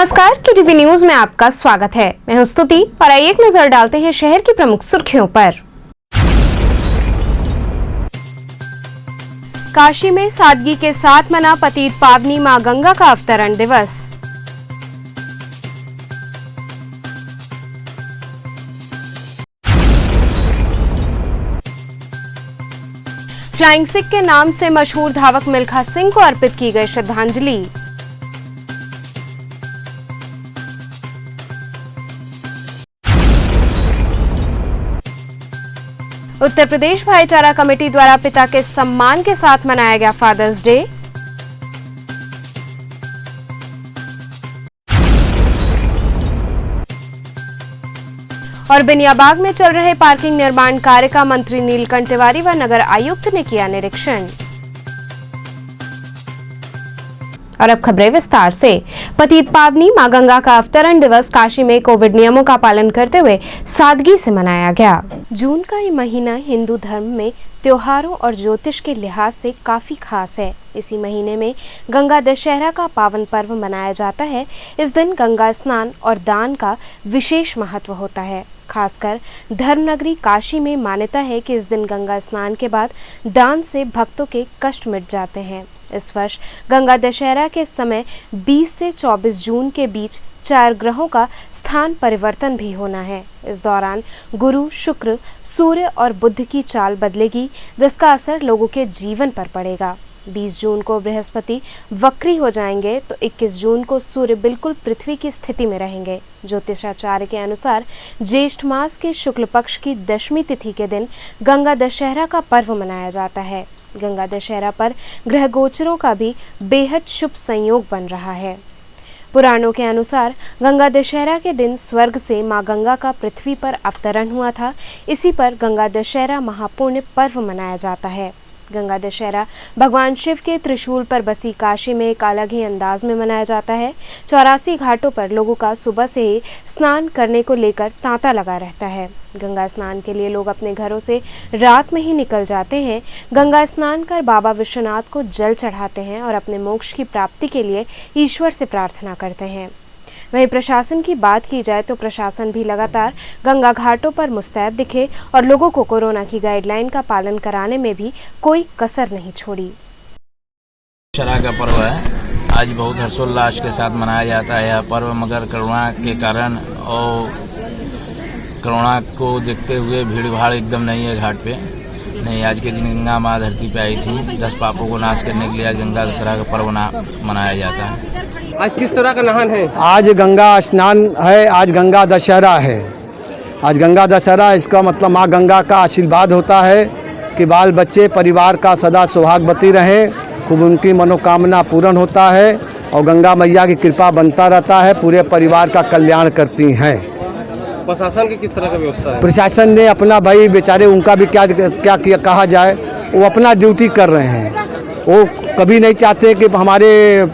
नमस्कार, KTV news में आपका स्वागत है। मैं हूं स्तुति और आइए एक नजर डालते हैं शहर की प्रमुख सुर्खियों पर। काशी में सादगी के साथ मना पतित पावनी मां गंगा का अवतरण दिवस। फ्लाइंग सिख के नाम से मशहूर धावक मिल्खा सिंह को अर्पित की गई श्रद्धांजलि। उत्तर प्रदेश भाईचारा कमेटी द्वारा पिता के सम्मान के साथ मनाया गया फादर्स डे। और बिनियाबाग में चल रहे पार्किंग निर्माण कार्य का मंत्री नीलकंठ तिवारी व नगर आयुक्त ने किया निरीक्षण। और अब खबरें विस्तार से। पतित पावनी मां गंगा का अवतरण दिवस काशी में कोविड नियमों का पालन करते हुए सादगी से मनाया गया। जून का ये महीना हिंदू धर्म में त्योहारों और ज्योतिष के लिहाज से काफी खास है। इसी महीने में गंगा दशहरा का पावन पर्व मनाया जाता है। इस दिन गंगा स्नान और दान का विशेष महत्व होता है। खासकर धर्मनगरी काशी में मान्यता है कि इस दिन गंगा स्नान के बाद दान से भक्तों के कष्ट मिट जाते हैं। इस वर्ष गंगा दशहरा के समय 20 से 24 जून के बीच 4 ग्रहों का स्थान परिवर्तन भी होना है। इस दौरान गुरु, शुक्र, सूर्य और बुध की चाल बदलेगी, जिसका असर लोगों के जीवन पर पड़ेगा। 20 जून को बृहस्पति वक्री हो जाएंगे तो 21 जून को सूर्य बिल्कुल पृथ्वी की स्थिति में रहेंगे। ज्योतिषाचार्य के अनुसार ज्येष्ठ मास के शुक्ल पक्ष की दशमी तिथि के दिन गंगा दशहरा का पर्व मनाया जाता है। गंगा दशहरा पर ग्रह गोचरों का भी बेहद शुभ संयोग बन रहा है। पुराणों के अनुसार गंगा दशहरा के दिन स्वर्ग से मां गंगा का पृथ्वी पर अवतरण हुआ था। इसी पर गंगा दशहरा महापुण्य पर्व मनाया जाता है। गंगा दशहरा भगवान शिव के त्रिशूल पर बसी काशी में एक अलग ही अंदाज में मनाया जाता है। 84 घाटों पर लोगों का सुबह से ही स्नान करने को लेकर तांता लगा रहता है। गंगा स्नान के लिए लोग अपने घरों से रात में ही निकल जाते हैं। गंगा स्नान कर बाबा विश्वनाथ को जल चढ़ाते हैं और अपने मोक्ष की प्राप्ति के लिए ईश्वर से प्रार्थना करते हैं। वहीं प्रशासन की बात की जाए तो प्रशासन भी लगातार गंगा घाटों पर मुस्तैद दिखे और लोगों को कोरोना की गाइडलाइन का पालन कराने में भी कोई कसर नहीं छोड़ी। दशहरा का पर्व है, आज बहुत हर्षोल्लास के साथ मनाया जाता है यह पर्व, मगर कोरोना के कारण और कोरोना को देखते हुए भीड़ भाड़ एकदम नहीं है घाट पे। नहीं, आज के दिन गंगा माँ धरती पे आई थी। 10 पापों को नाश करने के लिए आज गंगा दशहरा का पर्व मनाया जाता है। आज किस तरह का नहान है? आज गंगा स्नान है, आज गंगा दशहरा है। आज गंगा दशहरा, इसका मतलब माँ गंगा का आशीर्वाद होता है कि बाल बच्चे परिवार का सदा सुहागवती रहें, खूब उनकी मनोकामना पूर्ण होता है और गंगा मैया की कृपा बनता रहता है, पूरे परिवार का कल्याण करती हैं। प्रशासन की किस तरह का व्यवस्था है? प्रशासन ने अपना, भाई बेचारे उनका भी क्या कहा जाए, वो अपना ड्यूटी कर रहे हैं। वो कभी नहीं चाहते कि हमारे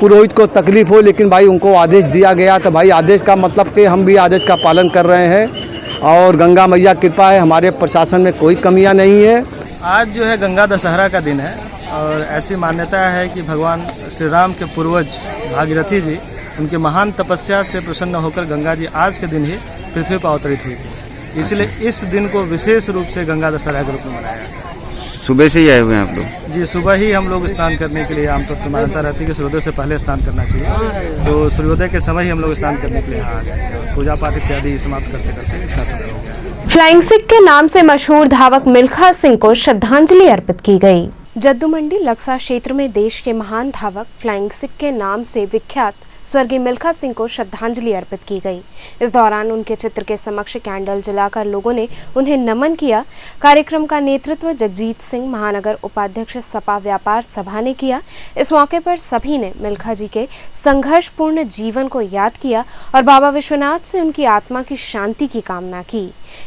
पुरोहित को तकलीफ हो, लेकिन भाई उनको आदेश दिया गया तो भाई आदेश का मतलब कि हम भी आदेश का पालन कर रहे हैं और गंगा मैया कृपा है, हमारे प्रशासन में कोई कमियां नहीं है। आज जो है गंगा दशहरा का दिन है और ऐसी मान्यता है कि भगवान श्री राम के पूर्वज भागीरथी जी, उनके महान तपस्या से प्रसन्न होकर गंगा जी आज के दिन ही पृथ्वी पर अवतरित हुई थी। इसलिए इस दिन को विशेष रूप से गंगा दशहरा के रूप में मनाया जाता है। सुबह से ही आए हुए हैं आप लोग? जी, सुबह ही हम लोग स्नान करने के लिए, आमतौर पर मान्यता रहती है कि सूर्योदय से पहले स्नान करना चाहिए, तो सूर्योदय के समय ही हम लोग स्नान करने के लिए आ गए। पूजा पाठ इत्यादि समाप्त करते करते इतना समय हो गया। फ्लाइंग सिख के नाम से मशहूर धावक मिल्खा सिंह को श्रद्धांजलि अर्पित की गई। जद्दू मंडी लक्सा क्षेत्र में देश के महान धावक फ्लाइंग सिख के नाम से विख्यात स्वर्गीय मिल्खा सिंह को श्रद्धांजलि अर्पित की गई। इस दौरान उनके चित्र के समक्ष कैंडल जलाकर लोगों ने उन्हें नमन किया। कार्यक्रम का नेतृत्व जगजीत सिंह, महानगर उपाध्यक्ष सपा व्यापार सभा ने किया। इस मौके पर सभी ने मिल्खा जी के संघर्षपूर्ण जीवन को याद किया और बाबा विश्वनाथ से उनकी आत्मा की शांति की कामना की।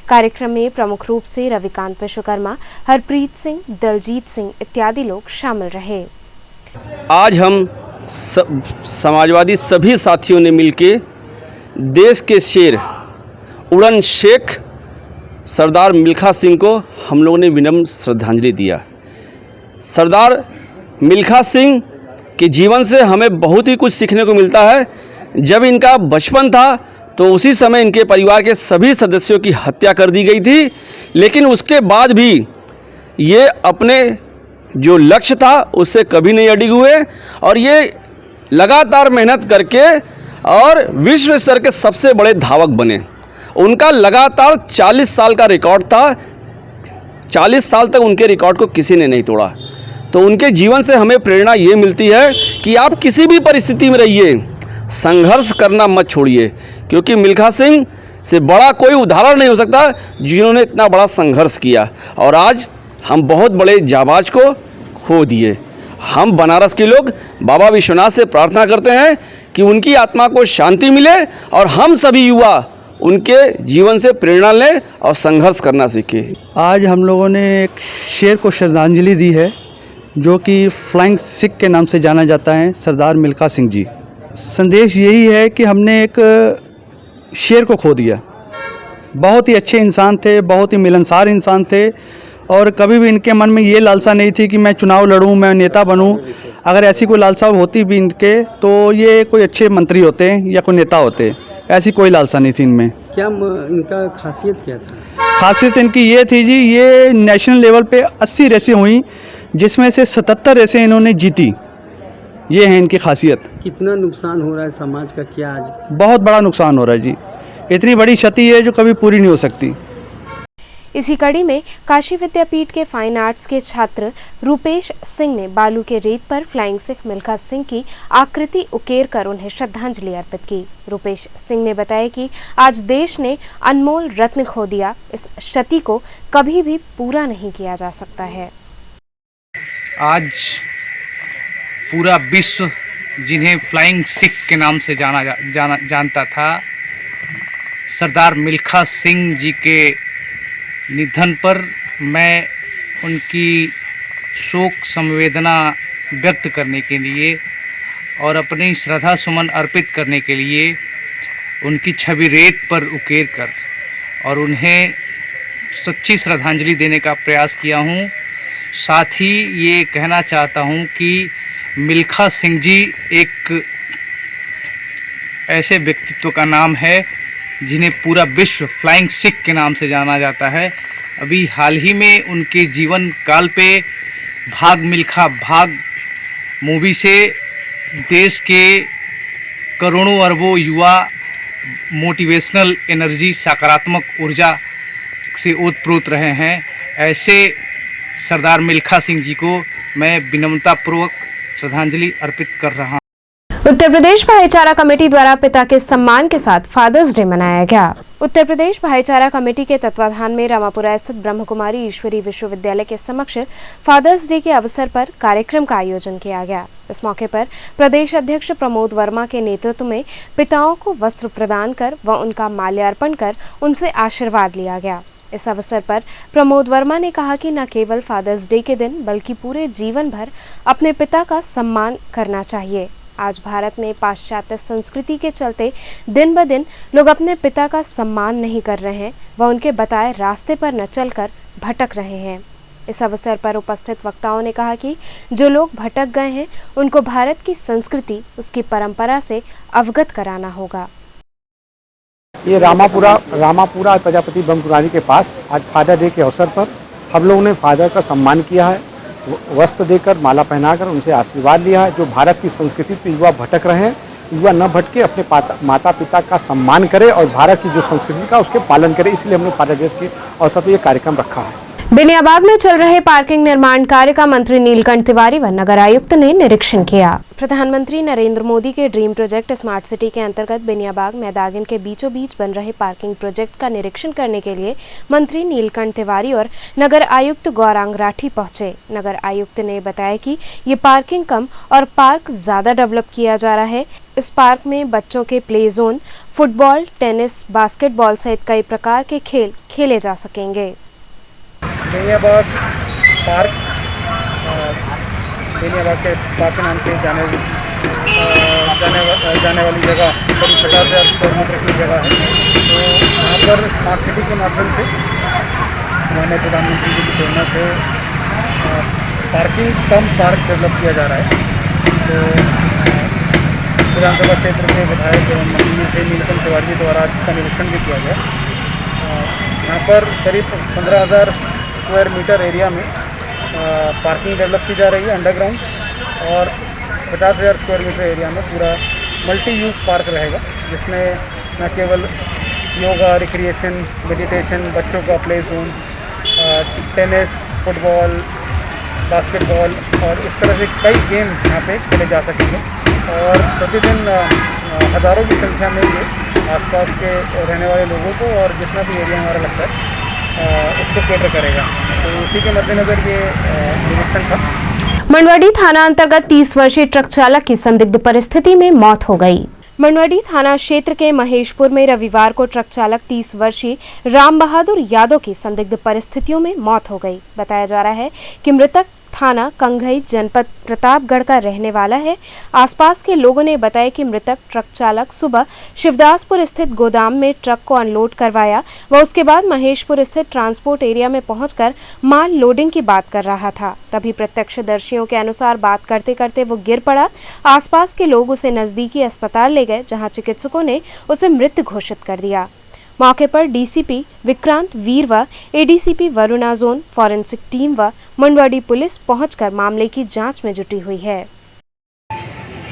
कार्यक्रम में प्रमुख रूप से रविकांत विश्वकर्मा, हरप्रीत सिंह, दलजीत सिंह इत्यादि लोग शामिल रहे। आज हम समाजवादी सभी साथियों ने मिलके देश के शेर उड़न शेख सरदार मिल्खा सिंह को हम लोगों ने विनम्र श्रद्धांजलि दिया। सरदार मिल्खा सिंह के जीवन से हमें बहुत ही कुछ सीखने को मिलता है। जब इनका बचपन था तो उसी समय इनके परिवार के सभी सदस्यों की हत्या कर दी गई थी, लेकिन उसके बाद भी ये अपने जो लक्ष्य था उससे कभी नहीं अडिग हुए और ये लगातार मेहनत करके और विश्व स्तर के सबसे बड़े धावक बने। उनका लगातार 40 साल का रिकॉर्ड था, 40 साल तक उनके रिकॉर्ड को किसी ने नहीं तोड़ा। तो उनके जीवन से हमें प्रेरणा ये मिलती है कि आप किसी भी परिस्थिति में रहिए, संघर्ष करना मत छोड़िए, क्योंकि मिल्खा सिंह से बड़ा कोई उदाहरण नहीं हो सकता जिन्होंने इतना बड़ा संघर्ष किया। और आज हम बहुत बड़े जाबाज को खो दिए। हम बनारस के लोग बाबा विश्वनाथ से प्रार्थना करते हैं कि उनकी आत्मा को शांति मिले और हम सभी युवा उनके जीवन से प्रेरणा लें और संघर्ष करना सीखें। आज हम लोगों ने एक शेर को श्रद्धांजलि दी है जो कि फ्लाइंग सिख के नाम से जाना जाता है, सरदार मिल्खा सिंह जी। संदेश यही है कि हमने एक शेर को खो दिया। बहुत ही अच्छे इंसान थे, बहुत ही मिलनसार इंसान थे और कभी भी इनके मन में ये लालसा नहीं थी कि मैं चुनाव लड़ूं, मैं नेता बनूं। अगर ऐसी कोई लालसा होती भी इनके तो ये कोई अच्छे मंत्री होते या कोई नेता होते, ऐसी कोई लालसा नहीं थी इनमें। क्या इनका खासियत क्या था? खासियत इनकी ये थी जी, ये नेशनल लेवल पे 80 रेसें हुई जिसमें से 77 रेसें इन्होंने जीती। ये है इनकी खासियत। कितना नुकसान हो रहा है समाज का क्या आज? बहुत बड़ा नुकसान हो रहा है जी, इतनी बड़ी क्षति है जो कभी पूरी नहीं हो सकती। इसी कड़ी में काशी विद्यापीठ के फाइन आर्ट्स के छात्र रूपेश सिंह ने बालू के रेत पर फ्लाइंग सिख मिल्खा सिंह की आकृति उकेर कर उन्हें श्रद्धांजलि अर्पित की। रूपेश सिंह ने बताया कि आज देश ने अनमोल रत्न खो दिया, इस क्षति को कभी भी पूरा नहीं किया जा सकता है। आज पूरा विश्व जिन्हें फ्लाइंग सिख के नाम से जानता था, सरदार मिल्खा सिंह जी के निधन पर मैं उनकी शोक संवेदना व्यक्त करने के लिए और अपनी श्रद्धा सुमन अर्पित करने के लिए उनकी छवि रेत पर उकेर कर और उन्हें सच्ची श्रद्धांजलि देने का प्रयास किया हूँ। साथ ही ये कहना चाहता हूँ कि मिल्खा सिंह जी एक ऐसे व्यक्तित्व का नाम है जिन्हें पूरा विश्व फ्लाइंग सिख के नाम से जाना जाता है। अभी हाल ही में उनके जीवन काल पे भाग मिल्खा भाग मूवी से देश के करोड़ों अरबों युवा मोटिवेशनल एनर्जी, सकारात्मक ऊर्जा से ओतप्रोत रहे हैं। ऐसे सरदार मिल्खा सिंह जी को मैं विनम्रतापूर्वक श्रद्धांजलि अर्पित कर रहा हूँ। उत्तर प्रदेश भाईचारा कमेटी द्वारा पिता के सम्मान के साथ फादर्स डे मनाया गया। उत्तर प्रदेश भाईचारा कमेटी के तत्वाधान में रामापुरा स्थित ब्रह्म कुमारी ईश्वरी विश्वविद्यालय के समक्ष फादर्स डे के अवसर पर कार्यक्रम का आयोजन किया गया। इस मौके पर प्रदेश अध्यक्ष प्रमोद वर्मा के नेतृत्व में पिताओं को वस्त्र प्रदान कर व उनका माल्यार्पण कर उनसे आशीर्वाद लिया गया। इस अवसर पर प्रमोद वर्मा ने कहा कि न केवल फादर्स डे के दिन बल्कि पूरे जीवन भर अपने पिता का सम्मान करना चाहिए। आज भारत में पाश्चात्य संस्कृति के चलते दिन ब दिन लोग अपने पिता का सम्मान नहीं कर रहे हैं व उनके बताए रास्ते पर न चलकर भटक रहे हैं। इस अवसर पर उपस्थित वक्ताओं ने कहा कि जो लोग भटक गए हैं उनको भारत की संस्कृति, उसकी परंपरा से अवगत कराना होगा। ये रामापुरा प्रजापति ब्रह्म कुमारी के पास आज फादर डे के अवसर पर हम लोगों ने फादर का सम्मान किया है, वस्त्र देकर, माला पहनाकर उनसे आशीर्वाद लिया है। जो भारत की संस्कृति पे युवा भटक रहे हैं, युवा न भटके, अपने माता पिता का सम्मान करे और भारत की जो संस्कृति का उसके पालन करे। इसलिए हमने फादर डे के अवसर पर यह कार्यक्रम रखा है। बेनियाबाग में चल रहे पार्किंग निर्माण कार्य का मंत्री नीलकंठ तिवारी व नगर आयुक्त ने निरीक्षण किया। प्रधानमंत्री नरेंद्र मोदी के ड्रीम प्रोजेक्ट स्मार्ट सिटी के अंतर्गत बेनियाबाग मैदागिन के बीचों बीच बन रहे पार्किंग प्रोजेक्ट का निरीक्षण करने के लिए मंत्री नीलकंठ तिवारी और नगर आयुक्त गौरांग राठी पहुंचे। नगर आयुक्त ने बताया कि ये पार्किंग कम और पार्क ज्यादा डेवलप किया जा रहा है। इस पार्क में बच्चों के play zone, football, tennis, basketball सहित कई प्रकार के खेल खेले जा सकेंगे। बेनियाबाग पार्क, बेनियाबाग के पार्क नाम से जाने वाली जगह करीब 50,000 स्क्वायर मीटर की जगह है। तो यहाँ पर स्मार्ट सिटी के माध्यम से हमारे प्रधानमंत्री जी की प्रेरणा से पार्किंग कम पार्क डेवलप किया जा रहा है। तो विधानसभा क्षेत्र के विधायक एवं मंत्री श्री नीलकंठ तिवारी द्वारा इसका निरीक्षण भी किया गया। यहाँ पर करीब 15,000 स्क्वायर मीटर एरिया में पार्किंग डेवलप की जा रही है अंडरग्राउंड, और 50,000 स्क्वायर मीटर एरिया में पूरा मल्टी यूज़ पार्क रहेगा, जिसमें न केवल योगा, रिक्रिएशन, मेडिटेशन, बच्चों का play zone, tennis, football, basketball और इस तरह से कई गेम यहाँ पे खेले जा सकेंगे। और प्रतिदिन हज़ारों की संख्या में ये आसपास के रहने वाले लोगों को और जितना भी एरिया हमारा लगता है उसको केटर करेगा। तो उसी के मद्देनज़र ये निरीक्षण था। मंडवाडी थाना अंतर्गत 30 वर्षीय ट्रक चालक की संदिग्ध परिस्थिति में मौत हो गई। मंडवाडी थाना क्षेत्र के महेशपुर में रविवार को ट्रक चालक 30 वर्षीय राम बहादुर यादव की संदिग्ध परिस्थितियों में मौत हो गई। बताया जा रहा है कि मृतक थाना कंघई जनपद प्रतापगढ़ का रहने वाला है। आसपास के लोगों ने बताया कि मृतक ट्रक चालक सुबह शिवदासपुर स्थित गोदाम में ट्रक को अनलोड करवाया व उसके बाद महेशपुर स्थित ट्रांसपोर्ट एरिया में पहुंचकर माल लोडिंग की बात कर रहा था। तभी प्रत्यक्षदर्शियों के अनुसार बात करते करते वो गिर पड़ा। आसपास के लोग उसे नजदीकी अस्पताल ले गए, जहां चिकित्सकों ने उसे मृत घोषित कर दिया। मौके पर डीसीपी विक्रांत वीर व ADCP Varuna zone forensic team व मंडवाडी पुलिस पहुंचकर मामले की जांच में जुटी हुई है।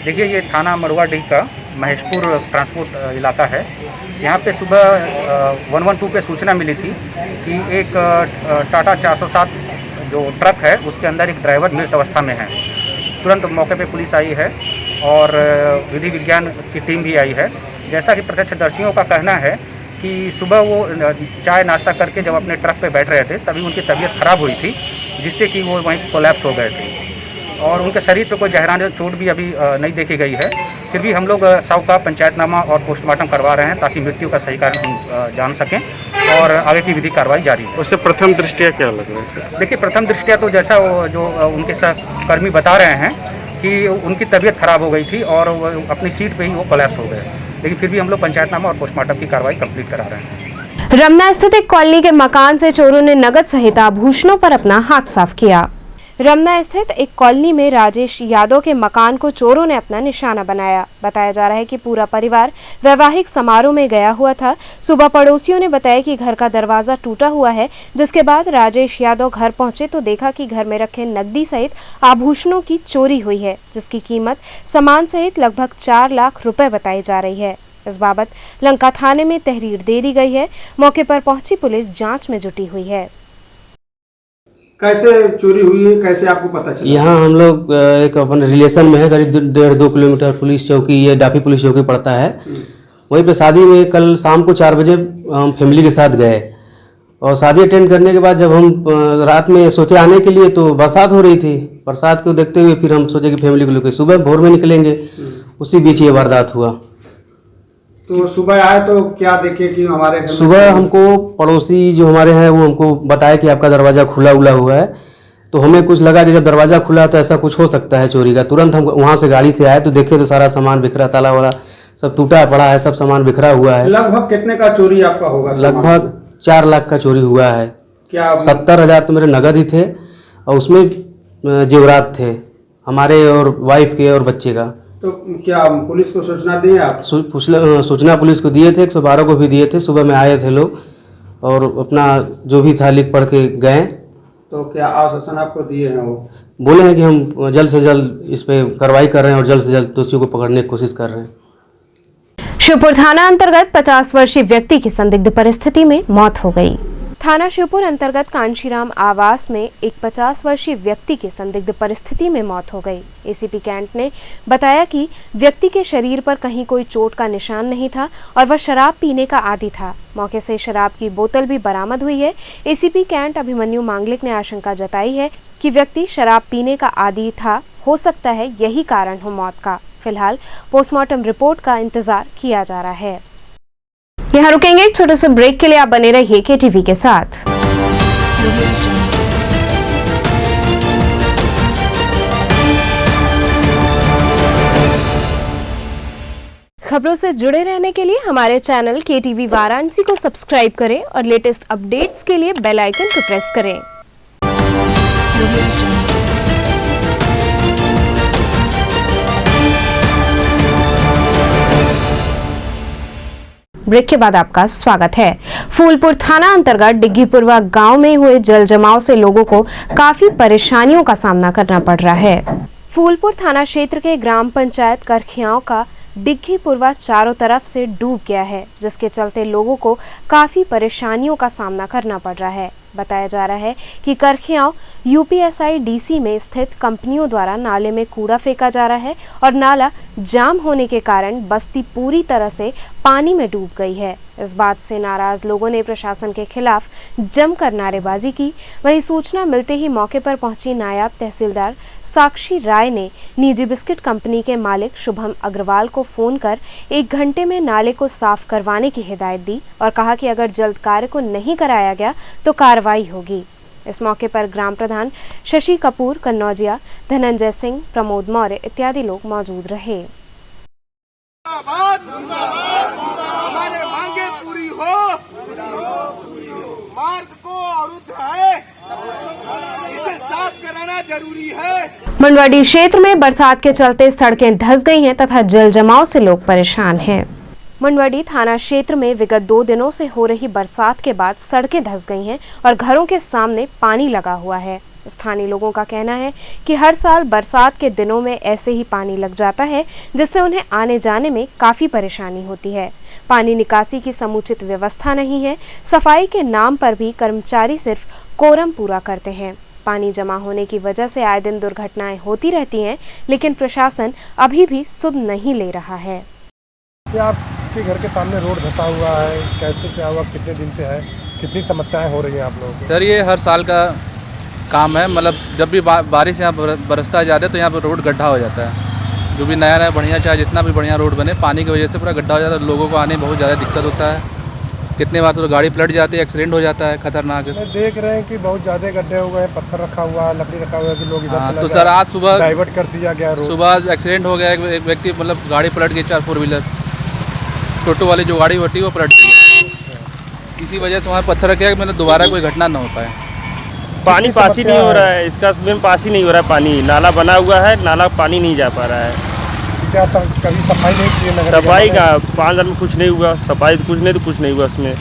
देखिए, ये थाना मड़वाडी का महेशपुर ट्रांसपोर्ट इलाका है। यहाँ पे सुबह 112 पे सूचना मिली थी कि एक टाटा 407 जो ट्रक है उसके अंदर एक ड्राइवर मृत अवस्था में है। तुरंत मौके पे पुलिस आई है और विधि विज्ञान की टीम भी आई है। जैसा कि प्रत्यक्षदर्शियों का कहना है कि सुबह वो चाय नाश्ता करके जब अपने ट्रक पे बैठ रहे थे तभी उनकी तबीयत खराब हुई थी, जिससे कि वो वहीं कोलैप्स हो गए थे और उनके शरीर पे कोई जहराने चोट भी अभी नहीं देखी गई है। फिर भी हम लोग शव का पंचायतनामा और पोस्टमार्टम करवा रहे हैं ताकि मृत्यु का सही कारण हम जान सकें और आगे की विधि कार्रवाई जारी है। उससे प्रथम दृष्टिया क्या लग रहा है सर? देखिए, प्रथम दृष्टिया तो जैसा जो उनके सहकर्मी बता रहे हैं कि उनकी तबीयत खराब हो गई थी और वो अपनी सीट पे ही वो कोलैप्स हो गए, लेकिन फिर भी हम लोग पंचायतनामा और पोस्टमार्टम की कार्रवाई कंप्लीट करा रहे हैं। रमना स्थित एक कॉलोनी के मकान से चोरों ने नगद सहित आभूषणों पर अपना हाथ साफ किया। रमना स्थित एक कॉलोनी में राजेश यादव के मकान को चोरों ने अपना निशाना बनाया। बताया जा रहा है कि पूरा परिवार वैवाहिक समारोह में गया हुआ था। सुबह पड़ोसियों ने बताया कि घर का दरवाजा टूटा हुआ है, जिसके बाद राजेश यादव घर पहुंचे तो देखा कि घर में रखे नकदी सहित आभूषणों की चोरी हुई है, जिसकी कीमत सामान सहित लगभग 4 लाख रुपए बताई जा रही है। इस बाबत लंका थाने में तहरीर दे दी गई है। मौके पर पहुंची पुलिस जांच में जुटी हुई है। कैसे चोरी हुई है, कैसे आपको पता चला? यहाँ हम लोग एक अपन रिलेशन में है, करीब 1.5-2 किलोमीटर पुलिस चौकी, ये डाफी पुलिस चौकी पड़ता है। वहीं पे शादी में कल शाम को 4 बजे हम फैमिली के साथ गए और शादी अटेंड करने के बाद जब हम रात में सोचे आने के लिए तो बरसात हो रही थी। बरसात को देखते हुए फिर हम सोचे कि फैमिली को लेकर सुबह भोर में निकलेंगे, उसी बीच ये वारदात हुआ। तो सुबह आए तो क्या देखे कि हमारे घर सुबह हमको पड़ोसी जो हमारे हैं वो हमको बताया कि आपका दरवाज़ा खुला हुआ है। तो हमें कुछ लगा कि जब दरवाज़ा खुला तो ऐसा कुछ हो सकता है चोरी का। तुरंत हम वहाँ से गाड़ी से आए तो देखे तो सारा सामान बिखरा, ताला वाला सब टूटा पड़ा है, सब सामान बिखरा हुआ है। लगभग कितने का चोरी आपका होगा? लगभग 4 लाख का चोरी हुआ है। क्या 70,000 तो मेरे नगद ही थे और उसमें जेवरात थे हमारे और वाइफ के और बच्चे का। तो क्या पुलिस को सूचना दी आप? सूचना पुलिस को दिए थे, 112 को भी दिए थे। सुबह में आए थे लोग और अपना जो भी था लिख पढ़ के गए। तो क्या आश्वासन आपको दिए हैं? वो बोले हैं कि हम जल्द से जल्द इस पे कार्रवाई कर रहे हैं और जल्द से जल्द दोषियों को पकड़ने की कोशिश कर रहे हैं। शिवपुर थाना अंतर्गत 50 वर्षीय व्यक्ति की संदिग्ध परिस्थिति में मौत हो गई। थाना शिवपुर अंतर्गत कांशीराम आवास में एक 50 वर्षीय व्यक्ति की संदिग्ध परिस्थिति में मौत हो गई। एसीपी कैंट ने बताया कि व्यक्ति के शरीर पर कहीं कोई चोट का निशान नहीं था और वह शराब पीने का आदी था। मौके से शराब की बोतल भी बरामद हुई है। एसीपी कैंट अभिमन्यु मांगलिक ने आशंका जताई है कि व्यक्ति शराब पीने का आदी था, हो सकता है यही कारण हो मौत का। फिलहाल पोस्टमार्टम रिपोर्ट का इंतजार किया जा रहा है। यहाँ रुकेंगे एक छोटे से ब्रेक के लिए। आप बने रहिए केटीवी के साथ। खबरों से जुड़े रहने के लिए हमारे चैनल केटीवी वाराणसी को सब्सक्राइब करें और लेटेस्ट अपडेट्स के लिए बेल आइकन को प्रेस करें। ब्रेक के बाद आपका स्वागत है। फूलपुर थाना अंतर्गत डिग्गीपुरवा गांव में हुए जल जमाव से लोगों को काफी परेशानियों का सामना करना पड़ रहा है। फूलपुर थाना क्षेत्र के ग्राम पंचायत करखियाओं का डिग्गीपुरवा चारों तरफ से डूब गया है, जिसके चलते लोगों को काफी परेशानियों का सामना करना पड़ रहा है। बताया जा रहा है कि करखियाओं UPSIDC में स्थित कंपनियों द्वारा नाले में कूड़ा फेंका जा रहा है और नाला जाम होने के कारण बस्ती पूरी तरह से पानी में डूब गई है। इस बात से नाराज लोगों ने प्रशासन के खिलाफ जमकर नारेबाजी की। वहीं सूचना मिलते ही मौके पर पहुंची नायब तहसीलदार साक्षी राय ने निजी बिस्किट कंपनी के मालिक शुभम अग्रवाल को फोन कर 1 घंटे में नाले को साफ करवाने की हिदायत दी और कहा कि अगर जल्द कार्य को नहीं कराया गया तो कार्रवाई होगी। इस मौके पर ग्राम प्रधान शशि कपूर कन्नौजिया, धनंजय सिंह, प्रमोद मौर्य इत्यादि लोग मौजूद रहे। हमारे मांगे पूरी हो, मार्ग को अवरुद्ध है, इसे साफ कराना जरूरी है। मंडवाडी क्षेत्र में बरसात के चलते सड़कें धंस गई हैं तथा जल जमाव से लोग परेशान हैं। मंडवाडी थाना क्षेत्र में विगत 2 दिनों से हो रही बरसात के बाद सड़कें धंस गई हैं और घरों के सामने पानी लगा हुआ है। स्थानीय लोगों का कहना है कि हर साल बरसात के दिनों में ऐसे ही पानी लग जाता है, जिससे उन्हें आने जाने में काफी परेशानी होती है। पानी निकासी की समुचित व्यवस्था नहीं है। सफाई के नाम पर भी कर्मचारी सिर्फ कोरम पूरा करते हैं। पानी जमा होने की वजह से आए दिन दुर्घटनाएं होती रहती हैं, लेकिन प्रशासन अभी भी सुध नहीं ले रहा है। आपके घर के सामने रोड धंसा हुआ है, कैसे क्या हुआ, कितने दिन से है, कितनी समस्याएं हो रही हैं आप लोगों को? सर ये हर साल का काम है, मतलब जब भी बारिश यहाँ बरसता है ज़्यादा तो यहाँ पर रोड गड्ढा हो जाता है। जो भी नया बढ़िया चाहे जितना भी बढ़िया रोड बने, पानी की वजह से पूरा गड्ढा हो जाता है। लोगों को आने में बहुत ज़्यादा दिक्कत होता है। कितने बार तो गाड़ी पलट जाती है, एक्सीडेंट हो जाता है खतरनाक। देख रहे हैं कि बहुत ज़्यादा गड्ढे हो गए, पत्थर रखा हुआ है, लकड़ी रखा हुआ है कि लोग इधर तो सर आज सुबह डाइवर्ट कर दिया गया रोड। सुबह एक्सीडेंट हो गया, एक व्यक्ति मतलब गाड़ी पलट गई, 4 4 व्हीलर टोटो वाली जो गाड़ी होती है वो पलट गई। इसी वजह से वहाँ पत्थर रखे मतलब दोबारा कोई घटना न हो पाए। पानी पास ही नहीं हो रहा है, इसका पास ही नहीं हो रहा है पानी। नाला बना हुआ है, नाला पानी नहीं जा पा रहा है। क्या कभी सफाई नहीं की? सफाई का 5 दिन में कुछ नहीं हुआ, सफाई कुछ नहीं हुआ उसमें।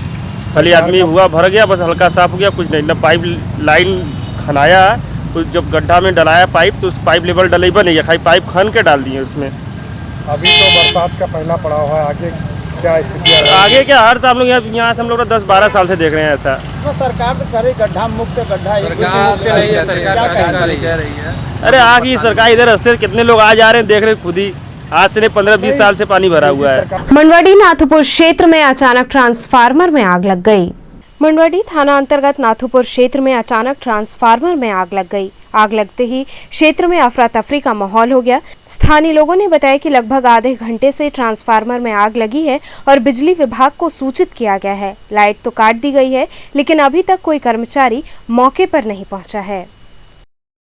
खाली आदमी हुआ भर गया, बस हल्का साफ हो गया, कुछ नहीं। ना पाइप लाइन खनाया, तो जब गड्ढा में डलाया पाइप तो उस पाइप लेवल डले बन गया, खाली पाइप खन के डाल दिए उसमें। अभी तो बरसात का पहला पड़ाव है, आगे क्या स्थिति है? आगे क्या, हर साल हम लोग यहाँ से हम लोग 10-12 साल से देख रहे हैं ऐसा। सरकार तो करे गड्ढा मुक्त, गड्ढा अरे आगे सरकार इधर रास्ते कितने लोग आ जा रहे हैं, देख रहे खुद ही। आज से 15-20 साल से पानी भरा हुआ है। मंडवाडी नाथुपुर क्षेत्र में अचानक ट्रांसफार्मर में आग लग गई। मंडवाडी थाना अंतर्गत नाथुपुर क्षेत्र में अचानक ट्रांसफार्मर में आग लग गई। आग लगते ही क्षेत्र में अफरा तफरी का माहौल हो गया। स्थानीय लोगों ने बताया कि लगभग आधे घंटे से ट्रांसफार्मर में आग लगी है और बिजली विभाग को सूचित किया गया है। लाइट तो काट दी गई है, लेकिन अभी तक कोई कर्मचारी मौके पर नहीं पहुंचा है।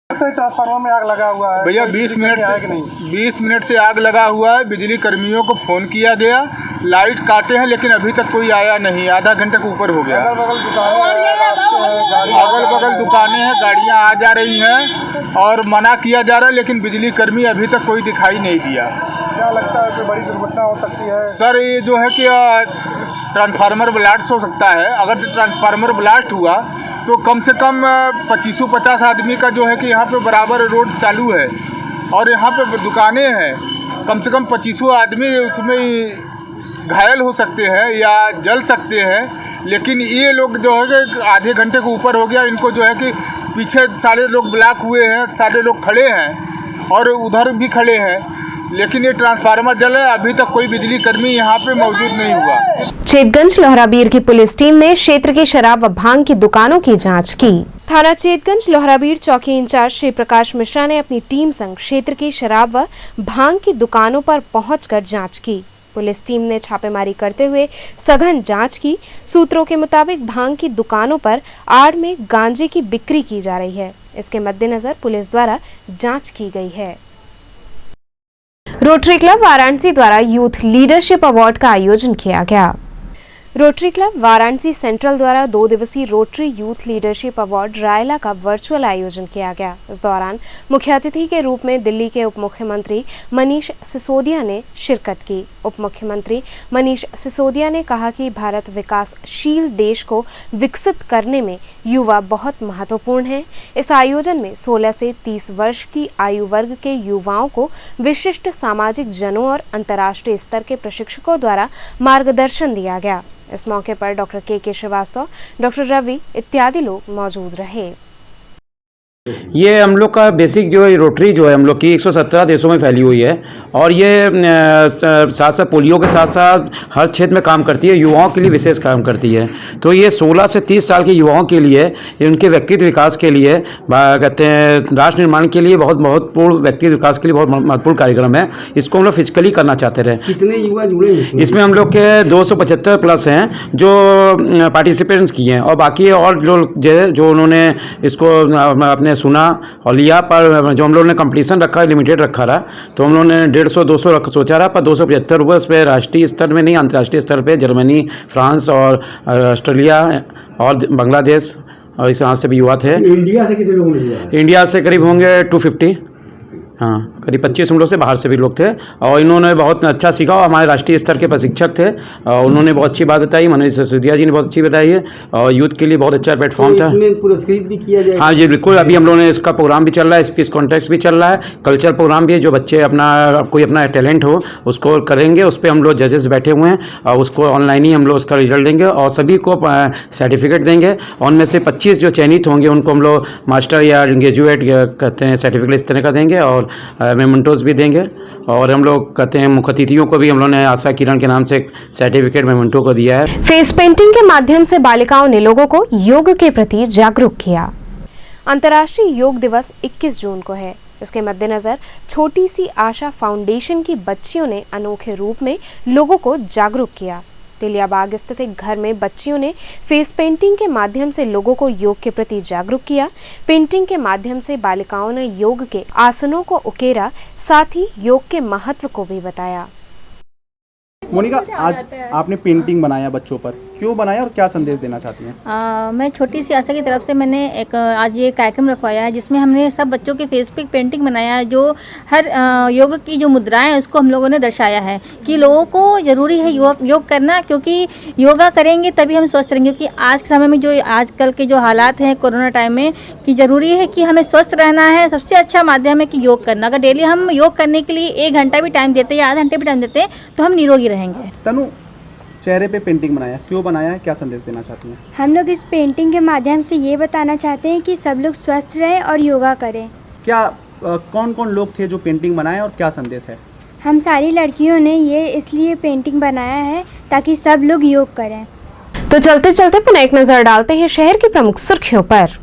ट्रांसफार्मर में आग लगा हुआ है भैया, 20 मिनट से आग लगा हुआ है। बिजली कर्मियों को फोन किया गया, लाइट काटे हैं, लेकिन अभी तक कोई आया नहीं। आधा घंटे के ऊपर हो गया। अगल बगल दुकानें हैं, गाड़ियां आ जा रही हैं और मना किया जा रहा है, लेकिन बिजली कर्मी अभी तक कोई दिखाई नहीं दिया। क्या लगता है कि बड़ी दुर्घटना हो सकती है? सर ये जो है कि ट्रांसफार्मर ब्लास्ट हो सकता है। अगर ट्रांसफार्मर ब्लास्ट हुआ तो कम से कम 25-50 आदमी का जो है कि यहाँ पे बराबर रोड चालू है और यहाँ पे दुकानें हैं। कम से कम 25 आदमी उसमें घायल हो सकते हैं या जल सकते हैं। लेकिन ये लोग जो है कि आधे घंटे के ऊपर हो गया, इनको जो है कि पीछे सारे लोग ब्लॉक हुए हैं, सारे लोग खड़े हैं और उधर भी खड़े हैं, लेकिन ये ट्रांसफार्मर जल है। अभी तक कोई बिजली कर्मी यहाँ पे मौजूद नहीं हुआ। चेतगंज लोहराबीर की पुलिस टीम ने क्षेत्र की शराब व भांग की दुकानों की जांच की। थाना चेतगंज लोहराबीर चौकी इंचार्ज श्री प्रकाश मिश्रा ने अपनी टीम संग क्षेत्र की शराब व भांग की दुकानों पर पहुंचकर जांच की। पुलिस टीम ने छापेमारी करते हुए सघन जांच की। सूत्रों के मुताबिक भांग की दुकानों पर आड़ में गांजे की बिक्री की जा रही है। इसके मद्देनजर पुलिस द्वारा जांच की गई है। रोटरी क्लब वाराणसी द्वारा यूथ लीडरशिप अवार्ड का आयोजन किया गया। रोटरी क्लब वाराणसी सेंट्रल द्वारा 2 दिवसीय rotary youth leadership award Raila का वर्चुअल आयोजन किया गया। इस दौरान मुख्य अतिथि के रूप में दिल्ली के उप मुख्यमंत्री मनीष सिसोदिया ने शिरकत की। उप मुख्यमंत्री मनीष सिसोदिया ने कहा कि भारत विकासशील देश को विकसित करने में युवा बहुत महत्वपूर्ण है। इस आयोजन में 16 से 30 वर्ष की आयु वर्ग के युवाओं को विशिष्ट सामाजिक जनों और अंतर्राष्ट्रीय स्तर के प्रशिक्षकों द्वारा मार्गदर्शन दिया गया। इस मौके पर डॉक्टर के श्रीवास्तव, डॉक्टर रवि इत्यादि लोग मौजूद रहे। ये हम लोग का बेसिक जो है रोटरी जो है हम लोग की 117 देशों में फैली हुई है और ये साथ साथ पोलियो के साथ साथ हर क्षेत्र में काम करती है, युवाओं के लिए विशेष काम करती है। तो ये 16 से 30 साल के युवाओं के लिए, उनके व्यक्तित्व विकास के लिए, कहते हैं राष्ट्र निर्माण के लिए बहुत महत्वपूर्ण, व्यक्तित्व विकास के लिए बहुत महत्वपूर्ण कार्यक्रम है। इसको हम लोग फिजिकली करना चाहते रहे। कितने युवा जुड़े इसमें हम लोग के 275 प्लस हैं जो पार्टिसिपेंट्स किए हैं और बाकी और जो उन्होंने इसको अपने सुना और लिया, पर जो हम लोगों ने कंपटीशन रखा, लिमिटेड रखा रहा, तो हम लोगों ने 150-200 सोचा रहा, पर 275 हुआ। उस पर राष्ट्रीय स्तर में नहीं, अंतर्राष्ट्रीय स्तर पे जर्मनी, फ्रांस और ऑस्ट्रेलिया और बांग्लादेश और इस यहाँ से भी युवा थे। इंडिया से कितने लोग हैं? इंडिया से करीब होंगे 250, हाँ करीब 25 हम लोग से बाहर से भी लोग थे और इन्होंने बहुत अच्छा सीखा और हमारे राष्ट्रीय स्तर के प्रशिक्षक थे और उन्होंने बहुत अच्छी बात बताई। मनीष सिसोदिया जी ने बहुत अच्छी बताई है और यूथ के लिए बहुत अच्छा प्लेटफॉर्म था। इसमें पुरस्कृत भी किया जाएगा? हाँ जी बिल्कुल, अभी हम लोगों ने इसका प्रोग्राम भी चल रहा है, स्पीच कॉन्टेस्ट भी चल रहा है, कल्चर प्रोग्राम भी है। जो बच्चे कोई अपना टैलेंट हो उसको करेंगे, उस पर हम लोग जजेस बैठे हुए हैं और उसको ऑनलाइन ही हम लोग उसका रिजल्ट देंगे और सभी को सर्टिफिकेट देंगे। उनमें से 25 जो चयनित होंगे उनको हम लोग मास्टर या ग्रेजुएट कहते हैं सर्टिफिकेट इस तरह का देंगे और मेमेंटोज भी देंगे। और हम लोग कहते हैं मुख्य अतिथियों को भी हम लोगों ने आशा किरण के नाम से एक सर्टिफिकेट मेमेंटो को दिया है। फेस पेंटिंग के माध्यम से बालिकाओं ने लोगों को योग के प्रति जागरूक किया। अंतर्राष्ट्रीय योग दिवस 21 जून को है। इसके मद्देनजर छोटी सी आशा फाउंडेशन की बच्चियों ने अनोखे रूप में लोगों को जागरूक किया। तेलियाबाग स्थित एक घर में बच्चियों ने फेस पेंटिंग के माध्यम से लोगों को योग के प्रति जागरूक किया। पेंटिंग के माध्यम से बालिकाओं ने योग के आसनों को उकेरा, साथ ही योग के महत्व को भी बताया। मोनिका, आज आपने पेंटिंग बनाया बच्चों पर, क्यों बनाया और क्या संदेश देना चाहती हैं? मैं छोटी सी आशा की तरफ से मैंने एक आज ये कार्यक्रम रखवाया है जिसमें हमने सब बच्चों के फेस पे पेंटिंग बनाया है। जो हर योग की जो मुद्राएं हैं उसको हम लोगों ने दर्शाया है कि लोगों को ज़रूरी है योग करना, क्योंकि योगा करेंगे तभी हम स्वस्थ रहेंगे। क्योंकि आज के समय में जो आजकल के जो हालात हैं कोरोना टाइम में, कि ज़रूरी है कि हमें स्वस्थ रहना है। सबसे अच्छा माध्यम है कि योग करना। अगर डेली हम योग करने के लिए 1 घंटा भी टाइम देते हैं या आधे घंटे भी टाइम देते हैं तो हम निरोगी रहेंगे। तनु, चेहरे पे पेंटिंग बनाया, क्यों बनाया है, क्या संदेश देना चाहती हैं? हम लोग इस पेंटिंग के माध्यम से ये बताना चाहते हैं कि सब लोग स्वस्थ रहें और योगा करें। क्या कौन कौन लोग थे जो पेंटिंग बनाए और क्या संदेश है? हम सारी लड़कियों ने ये इसलिए पेंटिंग बनाया है ताकि सब लोग योग करें। तो चलते चलते पुनः एक नजर डालते हैं शहर की प्रमुख सुर्खियों पर।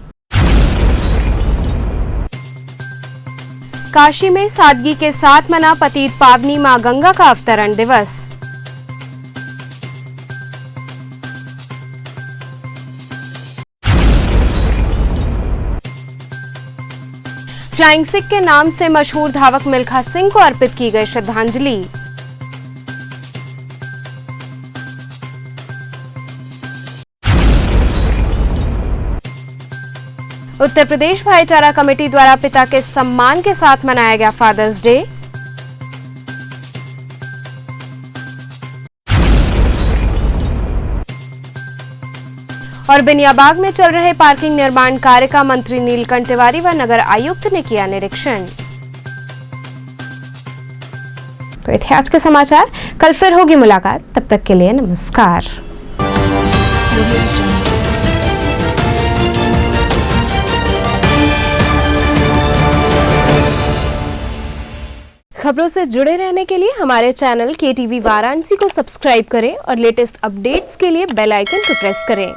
काशी में सादगी के साथ मना पतित पावनी मां गंगा का अवतरण दिवस। फ्लाइंग सिख के नाम से मशहूर धावक मिल्खा सिंह को अर्पित की गई श्रद्धांजलि। उत्तर प्रदेश भाईचारा कमेटी द्वारा पिता के सम्मान के साथ मनाया गया फादर्स डे। और बिनियाबाग में चल रहे पार्किंग निर्माण कार्य का मंत्री नीलकंठ तिवारी व नगर आयुक्त ने किया निरीक्षण। तो ये थे आज के समाचार। कल फिर होगी मुलाकात, तब तक के लिए नमस्कार। खबरों से जुड़े रहने के लिए हमारे चैनल KTV वाराणसी को सब्सक्राइब करें और लेटेस्ट अपडेट्स के लिए बेल आइकन को प्रेस करें।